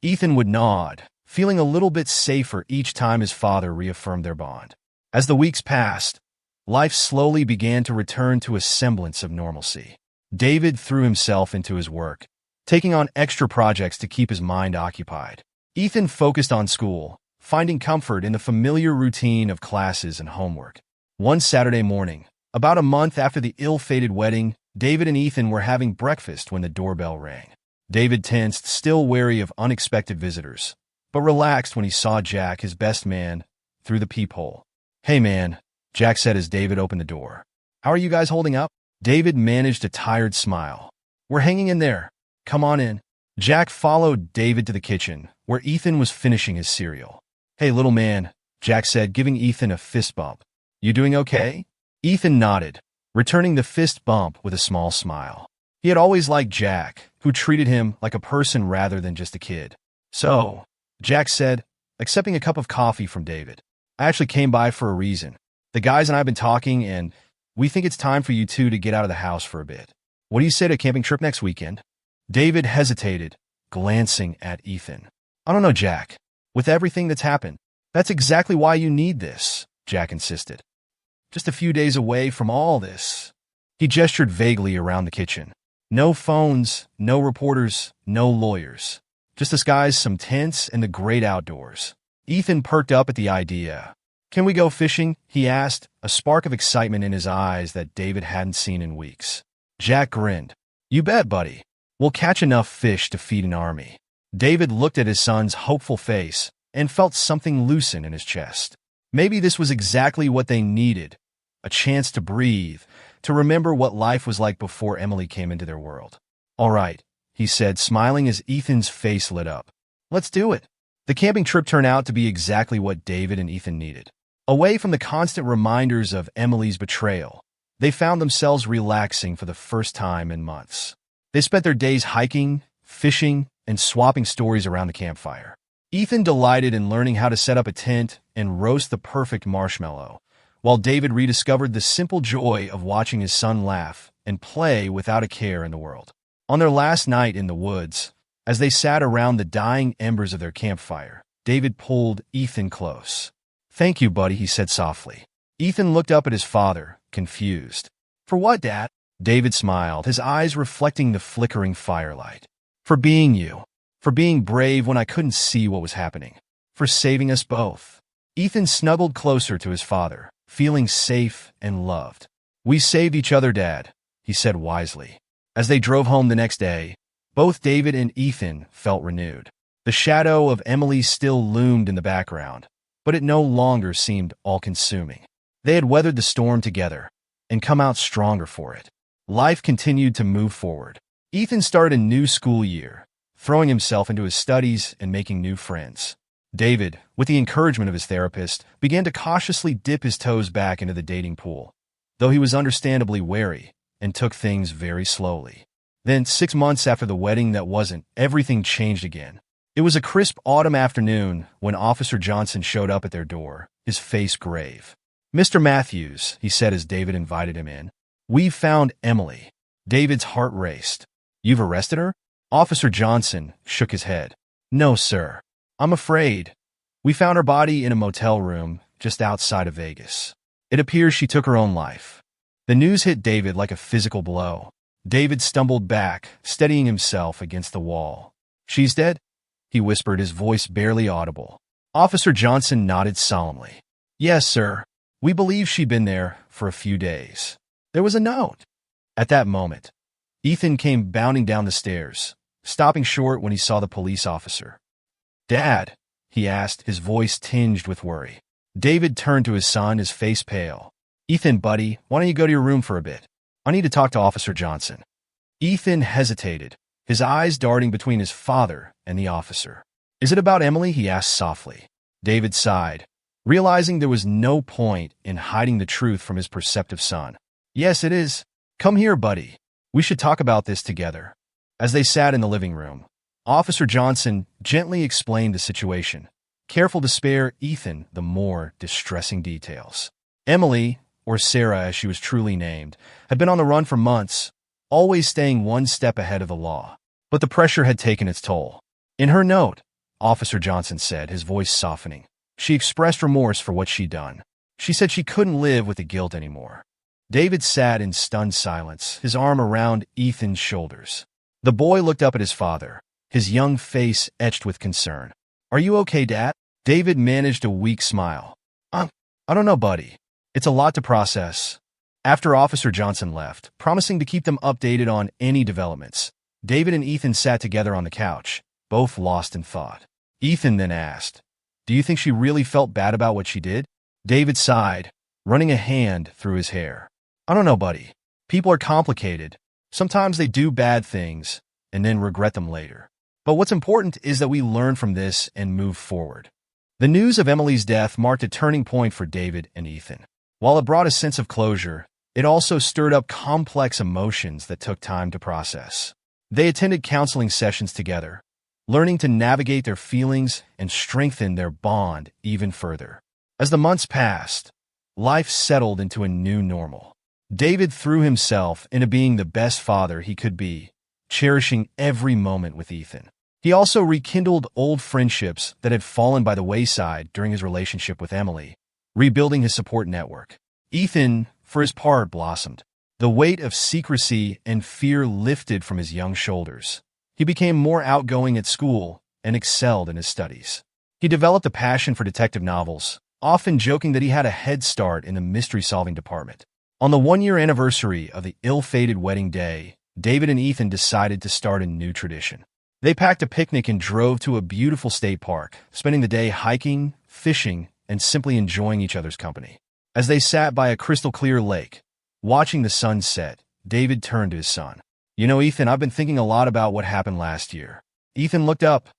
Ethan would nod, feeling a little bit safer each time his father reaffirmed their bond. As the weeks passed, life slowly began to return to a semblance of normalcy. David threw himself into his work, taking on extra projects to keep his mind occupied. Ethan focused on school, finding comfort in the familiar routine of classes and homework. One Saturday morning, about a month after the ill-fated wedding, David and Ethan were having breakfast when the doorbell rang. David tensed, still wary of unexpected visitors, but relaxed when he saw Jack, his best man, through the peephole. "Hey man," Jack said as David opened the door. "How are you guys holding up?" David managed a tired smile. "We're hanging in there. Come on in." Jack followed David to the kitchen, where Ethan was finishing his cereal. "Hey little man," Jack said, giving Ethan a fist bump. "You doing okay?" Ethan nodded, returning the fist bump with a small smile. He had always liked Jack, who treated him like a person rather than just a kid. "So," Jack said, accepting a cup of coffee from David, "I actually came by for a reason. The guys and I have been talking, and we think it's time for you two to get out of the house for a bit. What do you say to a camping trip next weekend?" David hesitated, glancing at Ethan. "I don't know, Jack. With everything that's happened, that's exactly why you need this," Jack insisted. "Just a few days away from all this." He gestured vaguely around the kitchen. No phones, no reporters, no lawyers. Just us guys, some tents, and the great outdoors. Ethan perked up at the idea. "Can we go fishing?" he asked, a spark of excitement in his eyes that David hadn't seen in weeks. Jack grinned. "You bet, buddy. We'll catch enough fish to feed an army." David looked at his son's hopeful face and felt something loosen in his chest. Maybe this was exactly what they needed, a chance to breathe, to remember what life was like before Emily came into their world. "All right," he said, smiling as Ethan's face lit up. "Let's do it." The camping trip turned out to be exactly what David and Ethan needed. Away from the constant reminders of Emily's betrayal, they found themselves relaxing for the first time in months. They spent their days hiking, fishing, and swapping stories around the campfire. Ethan delighted in learning how to set up a tent and roast the perfect marshmallow, while David rediscovered the simple joy of watching his son laugh and play without a care in the world. On their last night in the woods, as they sat around the dying embers of their campfire, David pulled Ethan close. "Thank you, buddy," he said softly. Ethan looked up at his father, confused. "For what, Dad?" David smiled, his eyes reflecting the flickering firelight. "For being you. For being brave when I couldn't see what was happening. For saving us both." Ethan snuggled closer to his father, feeling safe and loved. "We saved each other, Dad," he said wisely. As they drove home the next day, both David and Ethan felt renewed. The shadow of Emily still loomed in the background, but it no longer seemed all-consuming. They had weathered the storm together and come out stronger for it. Life continued to move forward. Ethan started a new school year, throwing himself into his studies and making new friends. David, with the encouragement of his therapist, began to cautiously dip his toes back into the dating pool, though he was understandably wary and took things very slowly. Then, 6 months after the wedding that wasn't, everything changed again. It was a crisp autumn afternoon when Officer Johnson showed up at their door, his face grave. "Mr. Matthews," he said as David invited him in, "we've found Emily." David's heart raced. "You've arrested her?" Officer Johnson shook his head. "No, sir. I'm afraid. We found her body in a motel room just outside of Vegas. It appears she took her own life." The news hit David like a physical blow. David stumbled back, steadying himself against the wall. "She's dead?" he whispered, his voice barely audible. Officer Johnson nodded solemnly. "Yes, sir. We believe she'd been there for a few days. There was a note." At that moment, Ethan came bounding down the stairs, stopping short when he saw the police officer. "Dad?" he asked, his voice tinged with worry. David turned to his son, his face pale. "Ethan, buddy, why don't you go to your room for a bit? I need to talk to Officer Johnson." Ethan hesitated, his eyes darting between his father and the officer. "Is it about Emily?" he asked softly. David sighed, realizing there was no point in hiding the truth from his perceptive son. "Yes, it is. Come here, buddy. We should talk about this together." As they sat in the living room, Officer Johnson gently explained the situation, careful to spare Ethan the more distressing details. Emily, or Sarah as she was truly named, had been on the run for months, always staying one step ahead of the law. But the pressure had taken its toll. In her note, Officer Johnson said, his voice softening, she expressed remorse for what she'd done. She said she couldn't live with the guilt anymore. David sat in stunned silence, his arm around Ethan's shoulders. The boy looked up at his father, his young face etched with concern. "Are you okay, Dad?" David managed a weak smile. I don't know, buddy. It's a lot to process." After Officer Johnson left, promising to keep them updated on any developments, David and Ethan sat together on the couch, both lost in thought. Ethan then asked, "Do you think she really felt bad about what she did?" David sighed, running a hand through his hair. "I don't know, buddy. People are complicated. Sometimes they do bad things and then regret them later. But what's important is that we learn from this and move forward." The news of Emily's death marked a turning point for David and Ethan. While it brought a sense of closure, it also stirred up complex emotions that took time to process. They attended counseling sessions together, learning to navigate their feelings and strengthen their bond even further. As the months passed, life settled into a new normal. David threw himself into being the best father he could be, cherishing every moment with Ethan. He also rekindled old friendships that had fallen by the wayside during his relationship with Emily, rebuilding his support network. Ethan, for his part, blossomed. The weight of secrecy and fear lifted from his young shoulders. He became more outgoing at school and excelled in his studies. He developed a passion for detective novels, often joking that he had a head start in the mystery-solving department. On the one-year anniversary of the ill-fated wedding day, David and Ethan decided to start a new tradition. They packed a picnic and drove to a beautiful state park, spending the day hiking, fishing, and simply enjoying each other's company. As they sat by a crystal-clear lake, watching the sun set, David turned to his son. "You know, Ethan, I've been thinking a lot about what happened last year." Ethan looked up,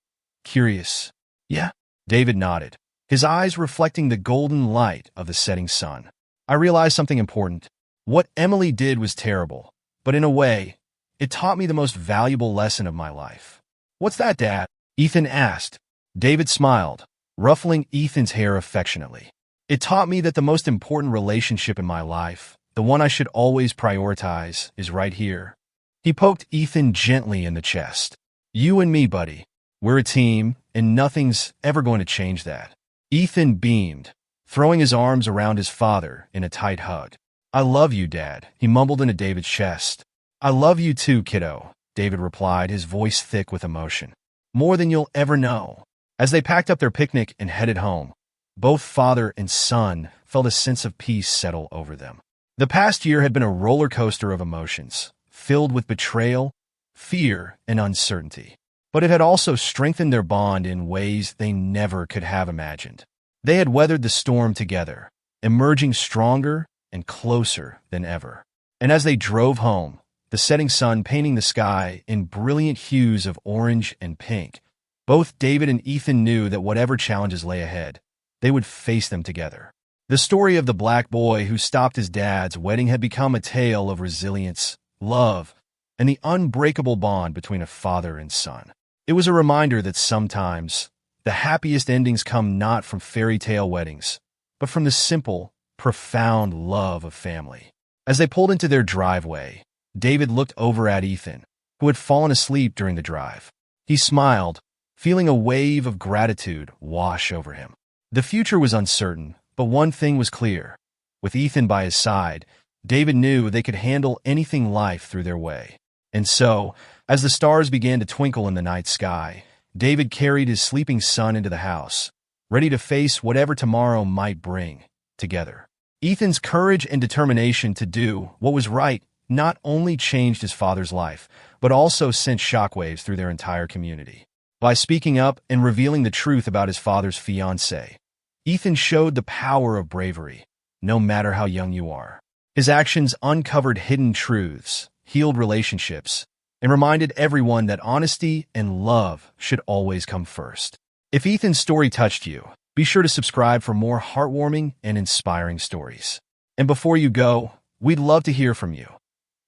curious. "Yeah?" David nodded, his eyes reflecting the golden light of the setting sun. "I realized something important. What Emily did was terrible, but in a way, it taught me the most valuable lesson of my life." "What's that, Dad?" Ethan asked. David smiled, ruffling Ethan's hair affectionately. "It taught me that the most important relationship in my life, the one I should always prioritize, is right here." He poked Ethan gently in the chest. "You and me, buddy. We're a team, and nothing's ever going to change that." Ethan beamed, throwing his arms around his father in a tight hug. "I love you, Dad," he mumbled into David's chest. "I love you too, kiddo," David replied, his voice thick with emotion. "More than you'll ever know." As they packed up their picnic and headed home, both father and son felt a sense of peace settle over them. The past year had been a roller coaster of emotions, filled with betrayal, fear, and uncertainty. But it had also strengthened their bond in ways they never could have imagined. They had weathered the storm together, emerging stronger and closer than ever. And as they drove home, the setting sun painting the sky in brilliant hues of orange and pink, both David and Ethan knew that whatever challenges lay ahead, they would face them together. The story of the black boy who stopped his dad's wedding had become a tale of resilience, love, and the unbreakable bond between a father and son. It was a reminder that sometimes the happiest endings come not from fairy tale weddings, but from the simple, profound love of family. As they pulled into their driveway, David looked over at Ethan, who had fallen asleep during the drive. He smiled, feeling a wave of gratitude wash over him. The future was uncertain, but one thing was clear. With Ethan by his side, David knew they could handle anything life threw their way. And so, as the stars began to twinkle in the night sky, David carried his sleeping son into the house, ready to face whatever tomorrow might bring, together. Ethan's courage and determination to do what was right not only changed his father's life, but also sent shockwaves through their entire community. By speaking up and revealing the truth about his father's fiancée, Ethan showed the power of bravery, no matter how young you are. His actions uncovered hidden truths, healed relationships, and reminded everyone that honesty and love should always come first. If Ethan's story touched you, be sure to subscribe for more heartwarming and inspiring stories. And before you go, we'd love to hear from you.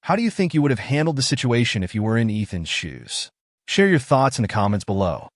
How do you think you would have handled the situation if you were in Ethan's shoes? Share your thoughts in the comments below.